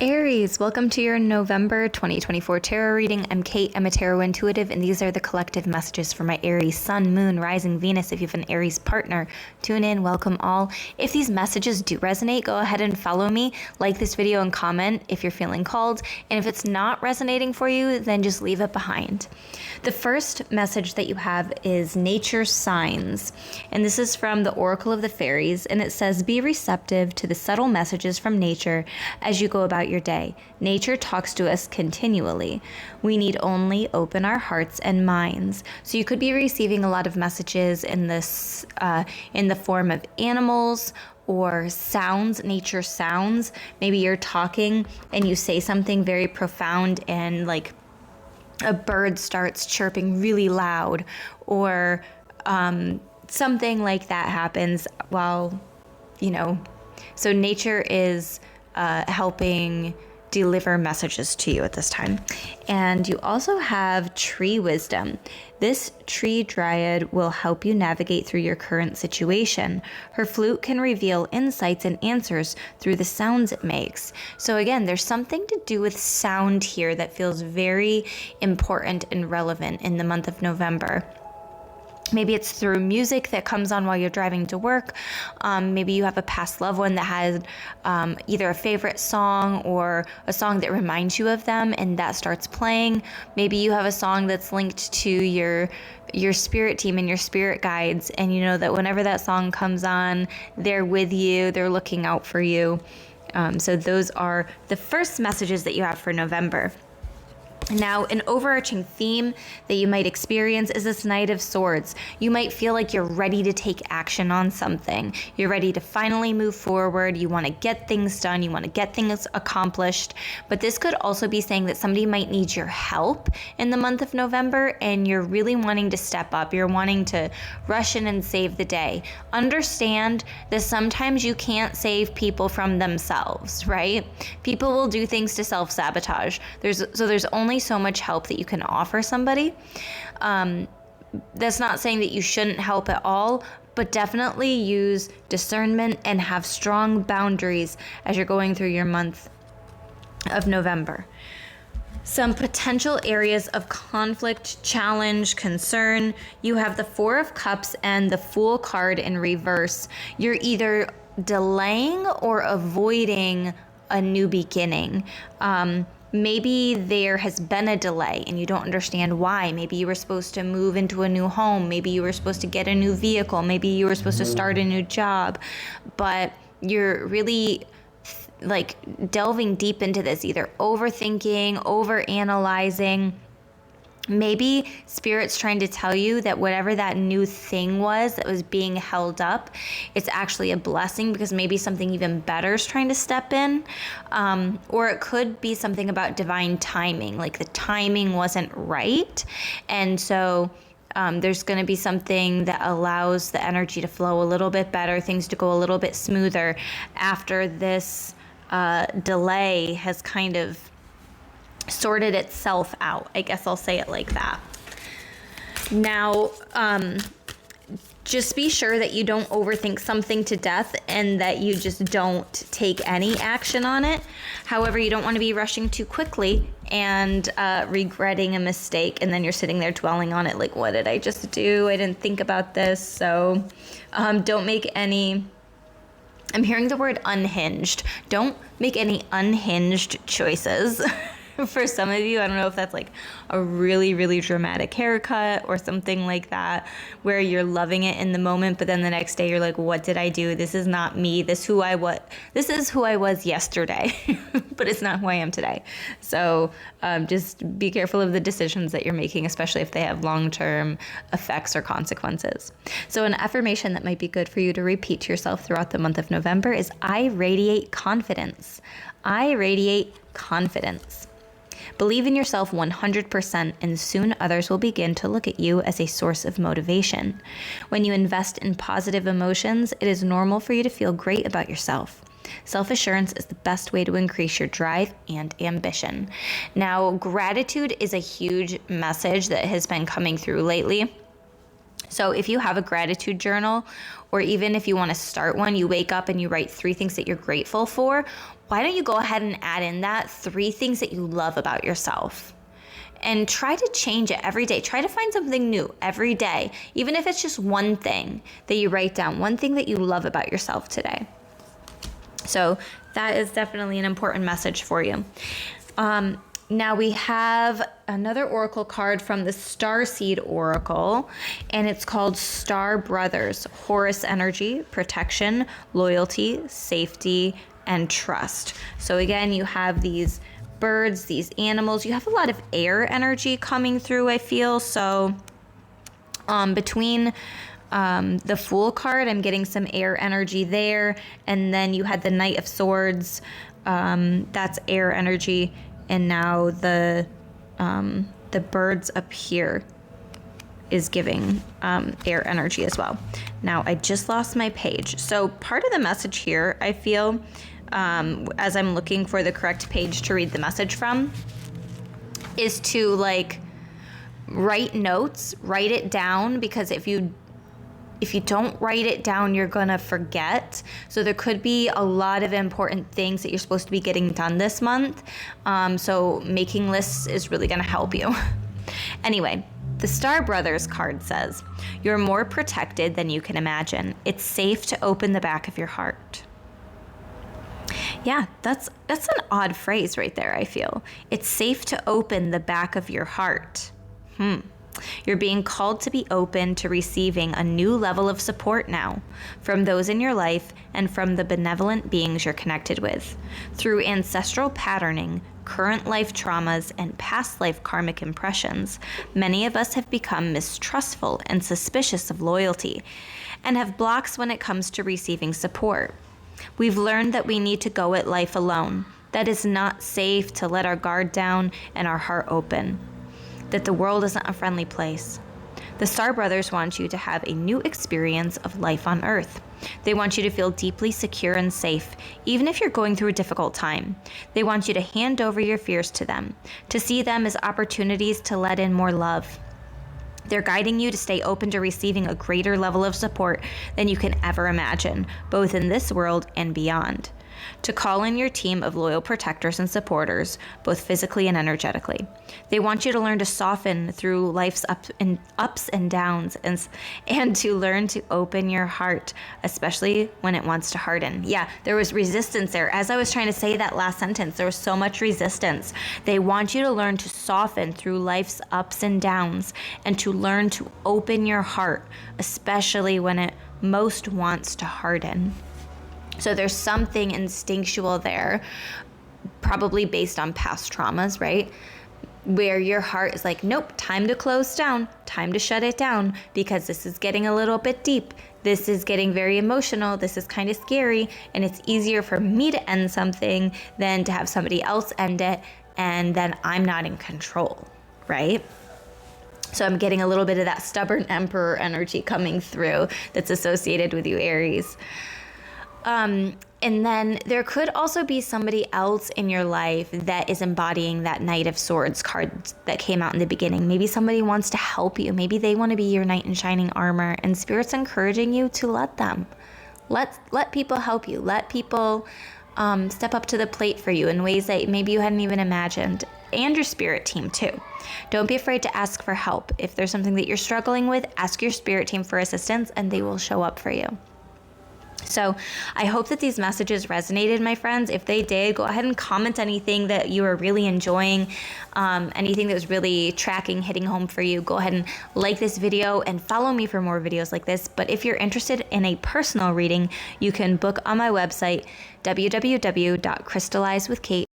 Aries, welcome to your November 2024 tarot reading. I'm Kate, I'm a tarot intuitive, and these are the collective messages for my Aries Sun, Moon, Rising, Venus. If you have an Aries partner, tune in, welcome all. If these messages do resonate, go ahead and follow me, like this video and comment if you're feeling called. And if it's not resonating for you, then just leave it behind. The first message that you have is Nature Signs, and this is from the Oracle of the Fairies, and it says, be receptive to the subtle messages from nature as you go about your day. Nature talks to us continually. We need only open our hearts and minds. So you could be receiving a lot of messages in this, in the form of animals or sounds, nature sounds. Maybe you're talking and you say something very profound and like a bird starts chirping really loud, or something like that happens while, so nature is helping deliver messages to you at this time. And you also have tree wisdom. This tree dryad will help you navigate through your current situation. Her flute can reveal insights and answers through the sounds it makes. So again, there's something to do with sound here that feels very important and relevant in the month of November. Maybe it's through music that comes on while you're driving to work. Maybe you have a past loved one that has either a favorite song or a song that reminds you of them, and that starts playing. Maybe you have a song that's linked to your spirit team and your spirit guides, and you know that whenever that song comes on, they're with you, they're looking out for you. So those are the first messages that you have for November. Now, an overarching theme that you might experience is this Knight of Swords. You might feel like you're ready to take action on something. You're ready to finally move forward. You want to get things done. You want to get things accomplished. But this could also be saying that somebody might need your help in the month of November, and you're really wanting to step up. You're wanting to rush in and save the day. Understand that sometimes you can't save people from themselves, right? People will do things to self-sabotage. There's only so much help that you can offer somebody. That's not saying that you shouldn't help at all, but definitely use discernment and have strong boundaries as you're going through your month of November. Some potential areas of conflict, challenge, concern. You have the Four of Cups and the Fool card in reverse. You're either delaying or avoiding a new beginning. Maybe there has been a delay and you don't understand why. Maybe you were supposed to move into a new home. Maybe you were supposed to get a new vehicle. Maybe you were supposed to start a new job. But you're really like delving deep into this, either overthinking, overanalyzing. Maybe Spirit's trying to tell you that whatever that new thing was that was being held up, it's actually a blessing, because maybe something even better is trying to step in. Or it could be something about divine timing, like the timing wasn't right. And so there's going to be something that allows the energy to flow a little bit better, things to go a little bit smoother after this delay has kind of sorted itself out. I guess I'll say it like that. Now, just be sure that you don't overthink something to death and that you just don't take any action on it. However, you don't want to be rushing too quickly and regretting a mistake, and then you're sitting there dwelling on it like, what did I just do? I didn't think about this. So don't make any... I'm hearing the word unhinged. Don't make any unhinged choices. For some of you, I don't know if that's like a really, really dramatic haircut or something like that, where you're loving it in the moment, but then the next day you're like, what did I do? This is not me. This is who I was yesterday, but it's not who I am today. So just be careful of the decisions that you're making, especially if they have long-term effects or consequences. So an affirmation that might be good for you to repeat to yourself throughout the month of November is, I radiate confidence. I radiate confidence. Believe in yourself 100%, and soon others will begin to look at you as a source of motivation. When you invest in positive emotions, it is normal for you to feel great about yourself. Self-assurance is the best way to increase your drive and ambition. Now, gratitude is a huge message that has been coming through lately. So if you have a gratitude journal, or even if you want to start one, you wake up and you write 3 things that you're grateful for. why don't you go ahead and add in that 3 things that you love about yourself? And try to change it every day. Try to find something new every day, even if it's just one thing that you write down, one thing that you love about yourself today. So that is definitely an important message for you. Now we have another oracle card from the Starseed Oracle, and it's called Star Brothers. Horus energy, protection, loyalty, safety, and trust. So again, you have these birds, these animals. You have a lot of air energy coming through, I feel. So between the Fool card, I'm getting some air energy there. And then you had the Knight of Swords. That's air energy. And now the birds up here is giving air energy as well. Now, I just lost my page. So part of the message here, I feel, as I'm looking for the correct page to read the message from, is to like write notes, write it down, because if you don't write it down, you're gonna forget. So there could be a lot of important things that you're supposed to be getting done this month. So making lists is really gonna help you. Anyway, the Star Brothers card says, you're more protected than you can imagine. It's safe to open the back of your heart. Yeah, that's an odd phrase right there, I feel. It's safe to open the back of your heart. You're being called to be open to receiving a new level of support now from those in your life and from the benevolent beings you're connected with. Through ancestral patterning, current life traumas, and past life karmic impressions, many of us have become mistrustful and suspicious of loyalty and have blocks when it comes to receiving support. We've learned that we need to go at life alone, that it's not safe to let our guard down and our heart open, that the world isn't a friendly place. The Star Brothers want you to have a new experience of life on Earth. They want you to feel deeply secure and safe, even if you're going through a difficult time. They want you to hand over your fears to them, to see them as opportunities to let in more love. They're guiding you to stay open to receiving a greater level of support than you can ever imagine, both in this world and beyond. To call in your team of loyal protectors and supporters, both physically and energetically. They want you to learn to soften through life's ups and downs, and to learn to open your heart, especially when it wants to harden. Yeah, there was resistance there. As I was trying to say that last sentence, there was so much resistance. They want you to learn to soften through life's ups and downs, and to learn to open your heart, especially when it most wants to harden. So there's something instinctual there, probably based on past traumas, right? Where your heart is like, nope, time to close down, time to shut it down, because this is getting a little bit deep. This is getting very emotional. This is kind of scary. And it's easier for me to end something than to have somebody else end it. And then I'm not in control, right? So I'm getting a little bit of that stubborn emperor energy coming through that's associated with you, Aries. And then there could also be somebody else in your life that is embodying that Knight of Swords card that came out in the beginning. Maybe somebody wants to help you. Maybe they want to be your knight in shining armor, and Spirit's encouraging you to let them. Let people help you. Let people step up to the plate for you in ways that maybe you hadn't even imagined. And your spirit team too. Don't be afraid to ask for help. If there's something that you're struggling with, ask your spirit team for assistance and they will show up for you. So I hope that these messages resonated, my friends. If they did, go ahead and comment anything that you are really enjoying, anything that was really tracking, hitting home for you. Go ahead and like this video and follow me for more videos like this. But if you're interested in a personal reading, you can book on my website, www.crystallizewithkate.com.